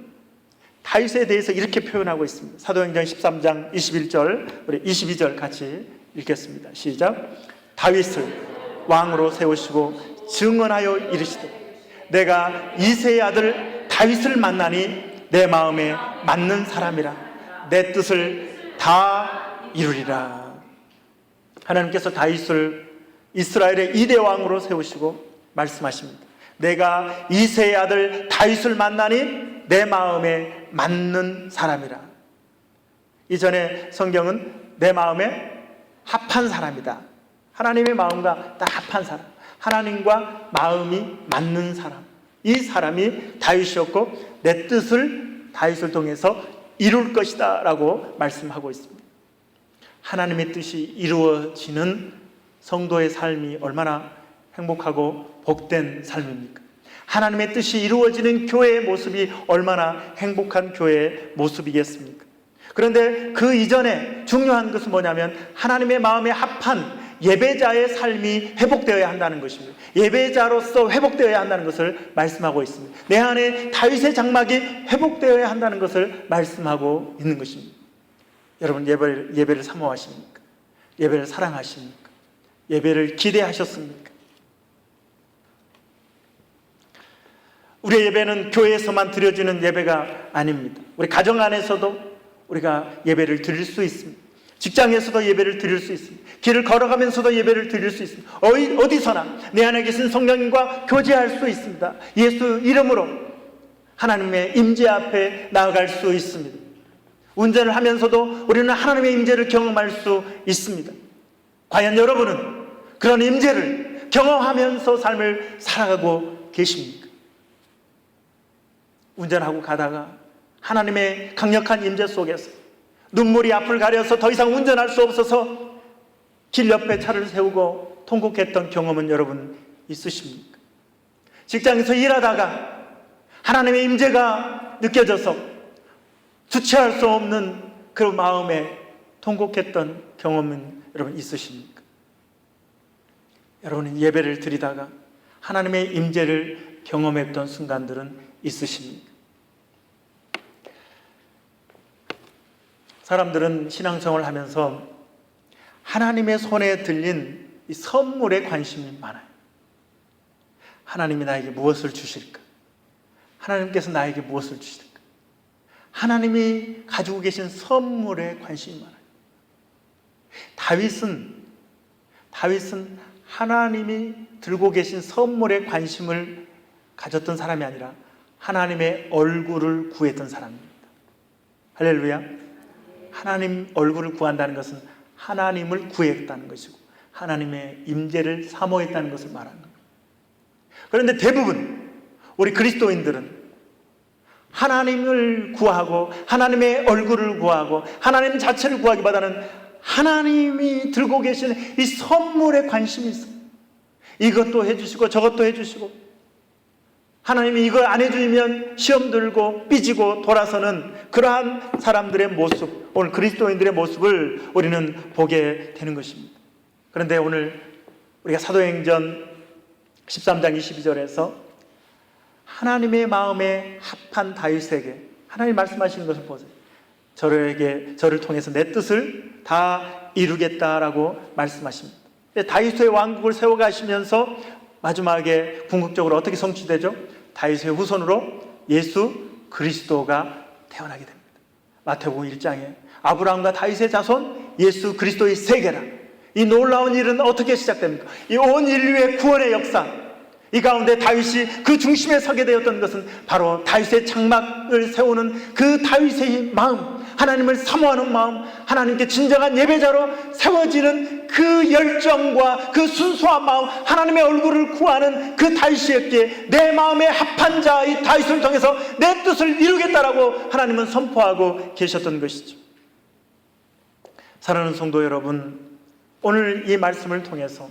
다윗에 대해서 이렇게 표현하고 있습니다. 사도행전 13장 21절, 우리 22절 같이 읽겠습니다. 시작. 다윗을 왕으로 세우시고 증언하여 이르시되 내가 이새의 아들 다윗을 만나니 내 마음에 맞는 사람이라 내 뜻을 다 이루리라. 하나님께서 다윗을 이스라엘의 2대 왕으로 세우시고 말씀하십니다. 내가 이새의 아들 다윗을 만나니 내 마음에 맞는 사람이라. 이전에 성경은 내 마음에 합한 사람이다. 하나님의 마음과 딱 합한 사람, 하나님과 마음이 맞는 사람, 이 사람이 다윗이었고 내 뜻을 다윗을 통해서 이룰 것이다 라고 말씀하고 있습니다. 하나님의 뜻이 이루어지는 성도의 삶이 얼마나 행복하고 복된 삶입니까? 하나님의 뜻이 이루어지는 교회의 모습이 얼마나 행복한 교회의 모습이겠습니까? 그런데 그 이전에 중요한 것은 뭐냐면 하나님의 마음에 합한 예배자의 삶이 회복되어야 한다는 것입니다. 예배자로서 회복되어야 한다는 것을 말씀하고 있습니다. 내 안에 다윗의 장막이 회복되어야 한다는 것을 말씀하고 있는 것입니다. 여러분, 예배를 사모하십니까? 예배를 사랑하십니까? 예배를 기대하셨습니까? 우리의 예배는 교회에서만 드려지는 예배가 아닙니다. 우리 가정 안에서도 우리가 예배를 드릴 수 있습니다. 직장에서도 예배를 드릴 수 있습니다. 길을 걸어가면서도 예배를 드릴 수 있습니다. 어디서나 내 안에 계신 성령님과 교제할 수 있습니다. 예수 이름으로 하나님의 임재 앞에 나아갈 수 있습니다. 운전을 하면서도 우리는 하나님의 임재를 경험할 수 있습니다. 과연 여러분은 그런 임재를 경험하면서 삶을 살아가고 계십니까? 운전하고 가다가 하나님의 강력한 임재 속에서 눈물이 앞을 가려서 더 이상 운전할 수 없어서 길 옆에 차를 세우고 통곡했던 경험은 여러분 있으십니까? 직장에서 일하다가 하나님의 임재가 느껴져서 주체할 수 없는 그 마음에 통곡했던 경험은 여러분 있으십니까? 여러분은 예배를 드리다가 하나님의 임재를 경험했던 순간들은 있으십니까? 사람들은 신앙생활을 하면서 하나님의 손에 들린 이 선물에 관심이 많아요. 하나님이 나에게 무엇을 주실까? 하나님께서 나에게 무엇을 주실까? 하나님이 가지고 계신 선물에 관심이 많아요. 다윗은 하나님이 들고 계신 선물에 관심을 가졌던 사람이 아니라 하나님의 얼굴을 구했던 사람입니다. 할렐루야. 하나님 얼굴을 구한다는 것은 하나님을 구했다는 것이고 하나님의 임재를 사모했다는 것을 말하는 겁니다. 그런데 대부분 우리 그리스도인들은 하나님을 구하고 하나님의 얼굴을 구하고 하나님 자체를 구하기보다는 하나님이 들고 계시는 이 선물에 관심이 있어요. 이것도 해주시고 저것도 해주시고, 하나님이 이걸 안 해주면 시험 들고 삐지고 돌아서는 그러한 사람들의 모습, 오늘 그리스도인들의 모습을 우리는 보게 되는 것입니다. 그런데 오늘 우리가 사도행전 13장 22절에서 하나님의 마음에 합한 다윗에게 하나님 말씀하시는 것을 보세요. 저를 통해서 내 뜻을 다 이루겠다라고 말씀하십니다. 다윗의 왕국을 세워가시면서 마지막에 궁극적으로 어떻게 성취되죠? 다윗의 후손으로 예수 그리스도가 태어나게 됩니다. 마태복음 1장에 아브라함과 다윗의 자손 예수 그리스도의 세계라. 이 놀라운 일은 어떻게 시작됩니까? 이 온 인류의 구원의 역사, 이 가운데 다윗이 그 중심에 서게 되었던 것은 바로 다윗의 장막을 세우는 그 다윗의 마음, 하나님을 사모하는 마음, 하나님께 진정한 예배자로 세워지는 그 열정과 그 순수한 마음, 하나님의 얼굴을 구하는 그 다윗이었기에 내 마음에 합한 자 이 다윗을 통해서 내 뜻을 이루겠다라고 하나님은 선포하고 계셨던 것이죠. 사랑하는 성도 여러분, 오늘 이 말씀을 통해서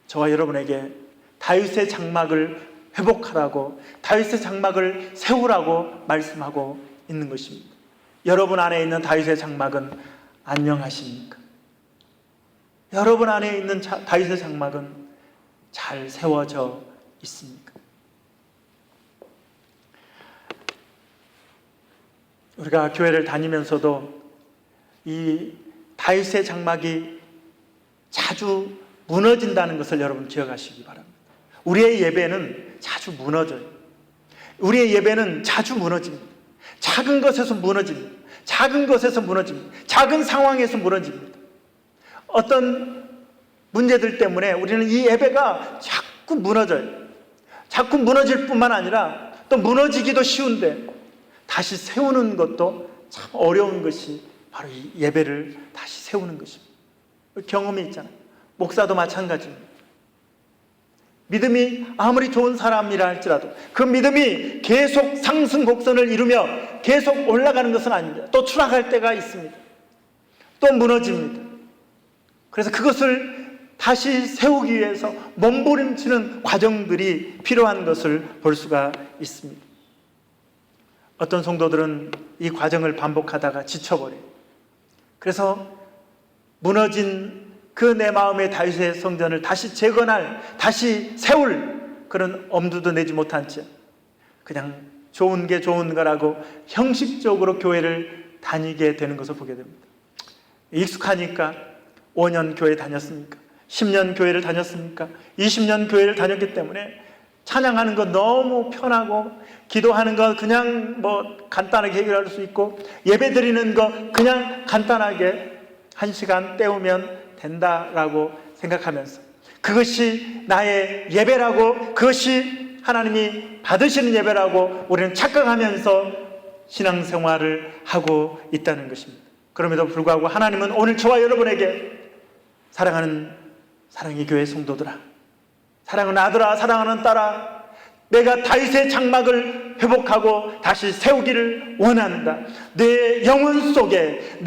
저와 여러분에게 다윗의 장막을 회복하라고, 다윗의 장막을 세우라고 말씀하고 있는 것입니다. 여러분 안에 있는 다윗의 장막은 안녕하십니까? 여러분 안에 있는 다윗의 장막은 잘 세워져 있습니까? 우리가 교회를 다니면서도 이 다윗의 장막이 자주 무너진다는 것을 여러분 기억하시기 바랍니다. 우리의 예배는 자주 무너져요. 우리의 예배는 자주 무너집니다. 작은 것에서 무너집니다. 작은 것에서 무너집니다. 작은 상황에서 무너집니다. 어떤 문제들 때문에 우리는 이 예배가 자꾸 무너져요. 자꾸 무너질 뿐만 아니라 또 무너지기도 쉬운데 다시 세우는 것도 참 어려운 것이 바로 이 예배를 다시 세우는 것입니다. 경험이 있잖아요. 목사도 마찬가지입니다. 믿음이 아무리 좋은 사람이라 할지라도 그 믿음이 계속 상승 곡선을 이루며 계속 올라가는 것은 아닙니다. 또 추락할 때가 있습니다. 또 무너집니다. 그래서 그것을 다시 세우기 위해서 몸부림치는 과정들이 필요한 것을 볼 수가 있습니다. 어떤 성도들은 이 과정을 반복하다가 지쳐버려요. 그래서 무너진 그 내 마음의 다윗의 성전을 다시 재건할, 다시 세울 그런 엄두도 내지 못한 채 그냥 좋은 게 좋은 거라고 형식적으로 교회를 다니게 되는 것을 보게 됩니다. 익숙하니까 5년 교회 다녔습니까? 10년 교회를 다녔습니까? 20년 교회를 다녔기 때문에 찬양하는 거 너무 편하고, 기도하는 거 그냥 간단하게 해결할 수 있고, 예배 드리는 거 그냥 간단하게 1시간 때우면 된다라고 생각하면서, 그것이 나의 예배라고, 그것이 하나님이 받으시는 예배라고 우리는 착각하면서 신앙생활을 하고 있다는 것입니다. 그럼에도 불구하고 하나님은 오늘 저와 여러분에게, 사랑하는 사랑의 교회 성도들아, 사랑하는 아들아, 사랑하는 딸아, 내가 다윗의 장막을 회복하고 다시 세우기를 원한다. 내 영혼 속에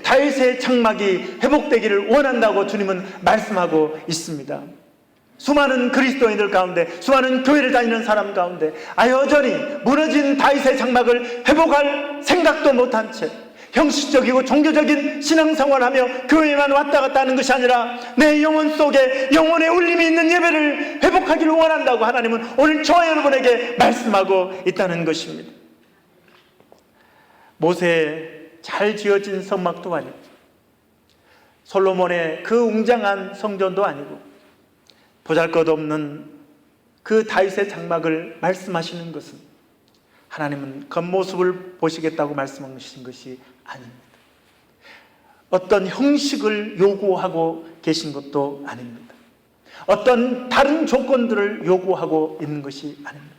다윗의 장막이 회복되기를 원한다고 주님은 말씀하고 있습니다. 수많은 그리스도인들 가운데, 수많은 교회를 다니는 사람 가운데 여전히 무너진 다윗의 장막을 회복할 생각도 못한 채 형식적이고 종교적인 신앙생활하며 교회만 왔다 갔다 하는 것이 아니라 내 영혼 속에 영혼의 울림이 있는 예배를 회복하기를 원한다고 하나님은 오늘 저와 여러분에게 말씀하고 있다는 것입니다. 모세의 잘 지어진 성막도 아니고, 솔로몬의 그 웅장한 성전도 아니고, 보잘것없는 그 다윗의 장막을 말씀하시는 것은, 하나님은 겉모습을 보시겠다고 말씀하신 것이 아닙니다. 어떤 형식을 요구하고 계신 것도 아닙니다. 어떤 다른 조건들을 요구하고 있는 것이 아닙니다.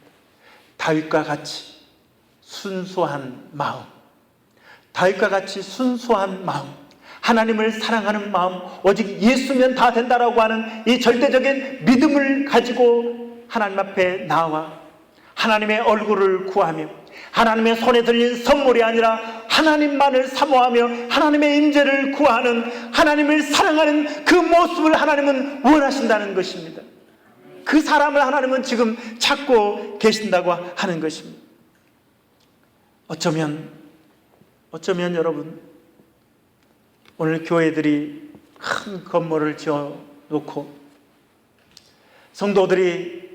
다윗과 같이 순수한 마음, 다윗과 같이 순수한 마음, 하나님을 사랑하는 마음, 오직 예수면 다 된다라고 하는 이 절대적인 믿음을 가지고 하나님 앞에 나와 하나님의 얼굴을 구하며, 하나님의 손에 들린 선물이 아니라 하나님만을 사모하며 하나님의 임재를 구하는, 하나님을 사랑하는 그 모습을 하나님은 원하신다는 것입니다. 그 사람을 하나님은 지금 찾고 계신다고 하는 것입니다. 어쩌면 여러분, 오늘 교회들이 큰 건물을 지어놓고 성도들이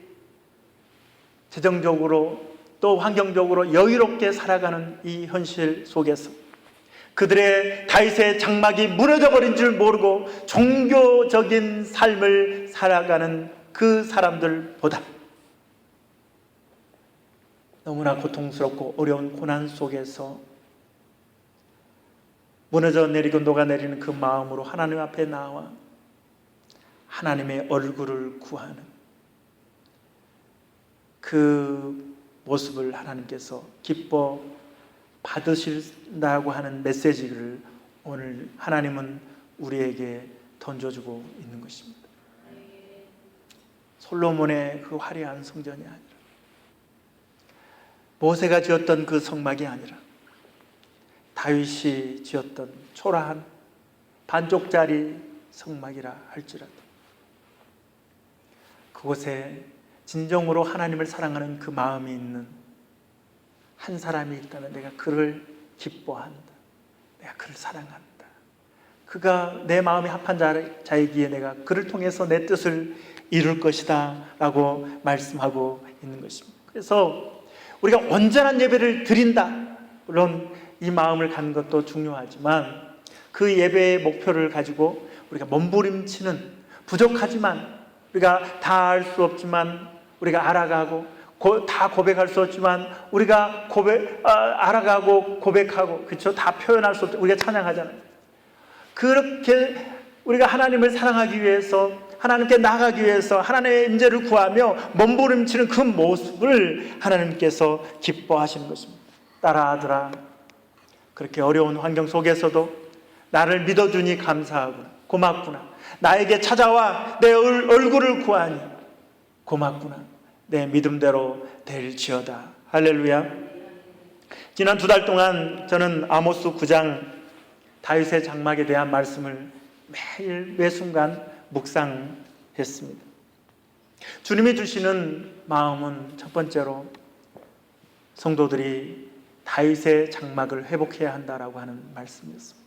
재정적으로 또 환경적으로 여유롭게 살아가는 이 현실 속에서 그들의 다윗의 장막이 무너져 버린 줄 모르고 종교적인 삶을 살아가는 그 사람들보다 너무나 고통스럽고 어려운 고난 속에서 무너져 내리고 녹아내리는 그 마음으로 하나님 앞에 나와 하나님의 얼굴을 구하는 그 모습을 하나님께서 기뻐 받으신다고 하는 메시지를 오늘 하나님은 우리에게 던져주고 있는 것입니다. 솔로몬의 그 화려한 성전이 아니라, 모세가 지었던 그 성막이 아니라, 다윗이 지었던 초라한 반쪽짜리 성막이라 할지라도 그곳에 진정으로 하나님을 사랑하는 그 마음이 있는 한 사람이 있다면 내가 그를 기뻐한다. 내가 그를 사랑한다. 그가 내 마음이 합한 자이기에 내가 그를 통해서 내 뜻을 이룰 것이다 라고 말씀하고 있는 것입니다. 그래서 우리가 온전한 예배를 드린다, 물론 이 마음을 갖는 것도 중요하지만 그 예배의 목표를 가지고 우리가 몸부림치는, 부족하지만 우리가 다 알 수 없지만 우리가 알아가고, 다 고백할 수 없지만 우리가 알아가고 고백하고, 그렇죠? 다 표현할 수 없죠. 우리가 찬양하잖아요. 그렇게 우리가 하나님을 사랑하기 위해서, 하나님께 나아가기 위해서 하나님의 임재를 구하며 몸부림치는 그 모습을 하나님께서 기뻐하시는 것입니다. 딸아, 아들아, 그렇게 어려운 환경 속에서도 나를 믿어주니 감사하구나, 고맙구나, 나에게 찾아와 내 얼굴을 구하니 고맙구나, 내 믿음대로 될지어다. 할렐루야. 지난 2달 동안 저는 아모스 9장 다윗의 장막에 대한 말씀을 매일 매 순간 묵상했습니다. 주님이 주시는 마음은 첫 번째로 성도들이 다윗의 장막을 회복해야 한다라고 하는 말씀이었습니다.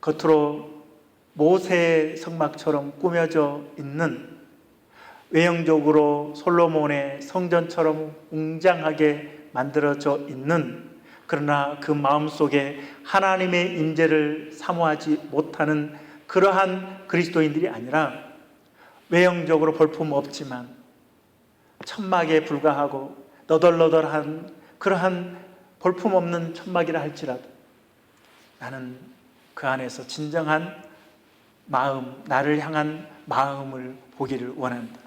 겉으로 모세의 성막처럼 꾸며져 있는, 외형적으로 솔로몬의 성전처럼 웅장하게 만들어져 있는, 그러나 그 마음속에 하나님의 임재를 사모하지 못하는 그러한 그리스도인들이 아니라, 외형적으로 볼품 없지만 천막에 불과하고 너덜너덜한 그러한 볼품 없는 천막이라 할지라도 나는 그 안에서 진정한 마음, 나를 향한 마음을 보기를 원한다.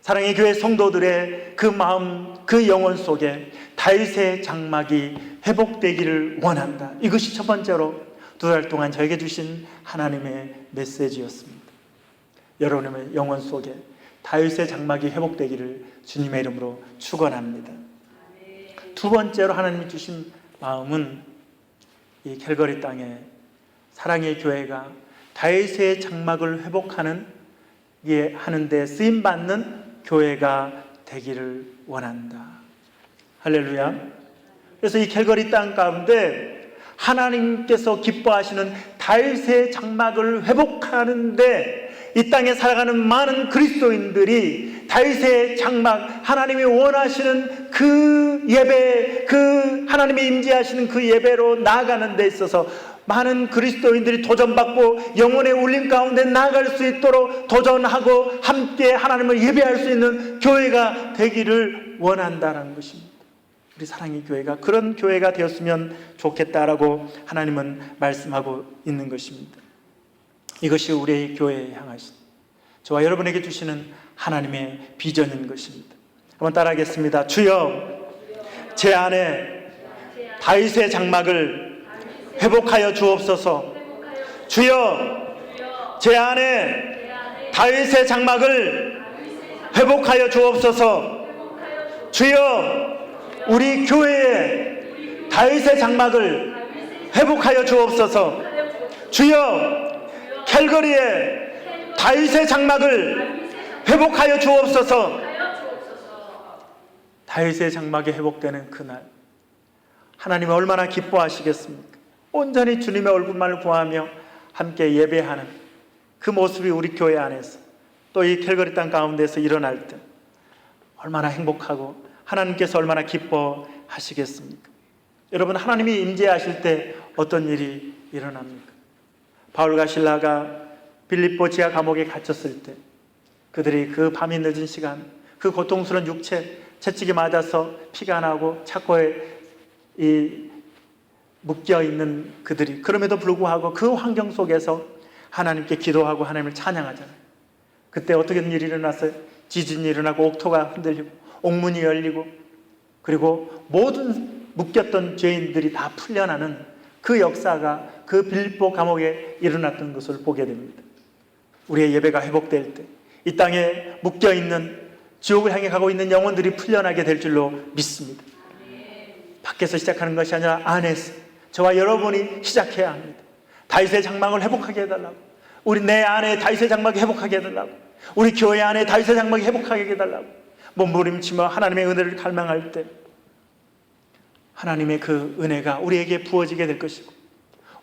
사랑의 교회 성도들의 그 마음, 그 영혼 속에 다윗의 장막이 회복되기를 원한다. 이것이 첫 번째로 2달 동안 저에게 주신 하나님의 메시지였습니다. 여러분의 영혼 속에 다윗의 장막이 회복되기를 주님의 이름으로 축원합니다. 두 번째로 하나님이 주신 마음은 이 캘거리 땅에 사랑의 교회가 다윗의 장막을 회복하는 하는데 쓰임받는 교회가 되기를 원한다. 할렐루야. 그래서 이 캘거리 땅 가운데 하나님께서 기뻐하시는 다윗의 장막을 회복하는데 이 땅에 살아가는 많은 그리스도인들이 다윗의 장막, 하나님이 원하시는 그 예배, 그 하나님이 임재하시는 그 예배로 나아가는 데 있어서 많은 그리스도인들이 도전받고 영혼의 울림 가운데 나아갈 수 있도록 도전하고 함께 하나님을 예배할 수 있는 교회가 되기를 원한다는 것입니다. 우리 사랑의 교회가 그런 교회가 되었으면 좋겠다라고 하나님은 말씀하고 있는 것입니다. 이것이 우리의 교회에 향하신, 저와 여러분에게 주시는 하나님의 비전인 것입니다. 한번 따라하겠습니다. 주여, 제 안에 다윗의 장막을 회복하여 주옵소서. 주여, 제 안에 다윗의 장막을 회복하여 주옵소서. 주여, 우리 교회에 다윗의 장막을 회복하여 주옵소서. 주여, 캘거리에 다윗의 장막을 회복하여 주옵소서. 다윗의 장막이 회복되는 그날 하나님이 얼마나 기뻐하시겠습니까? 온전히 주님의 얼굴만을 구하며 함께 예배하는 그 모습이 우리 교회 안에서 또 이 캘거리 땅 가운데서 일어날 때 얼마나 행복하고 하나님께서 얼마나 기뻐하시겠습니까? 여러분, 하나님이 임재하실 때 어떤 일이 일어납니까? 바울과 실라가 빌립보 지하 감옥에 갇혔을 때 그들이 그 밤이 늦은 시간, 그 고통스러운 육체 채찍이 맞아서 피가 나고 착고에 묶여있는 그들이, 그럼에도 불구하고 그 환경 속에서 하나님께 기도하고 하나님을 찬양하잖아요. 그때 어떻게 일이 일어났어요? 지진이 일어나고 옥토가 흔들리고 옥문이 열리고, 그리고 모든 묶였던 죄인들이 다 풀려나는 그 역사가 그 빌립보 감옥에 일어났던 것을 보게 됩니다. 우리의 예배가 회복될 때 이 땅에 묶여있는, 지옥을 향해 가고 있는 영혼들이 풀려나게 될 줄로 믿습니다. 밖에서 시작하는 것이 아니라 안에서 저와 여러분이 시작해야 합니다. 다윗의 장막을 회복하게 해달라고, 우리 내 안에 다윗의 장막이 회복하게 해달라고, 우리 교회 안에 다윗의 장막이 회복하게 해달라고 몸부림치며 하나님의 은혜를 갈망할 때 하나님의 그 은혜가 우리에게 부어지게 될 것이고,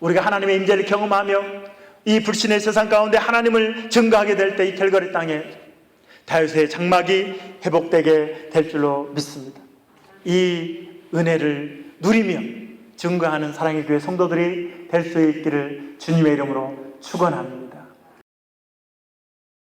우리가 하나님의 임재를 경험하며 이 불신의 세상 가운데 하나님을 증거하게 될 때 이 캘거리 땅에 다윗의 장막이 회복되게 될 줄로 믿습니다. 이 은혜를 누리며 증거하는 사랑의 교회 성도들이 될 수 있기를 주님의 이름으로 축원합니다.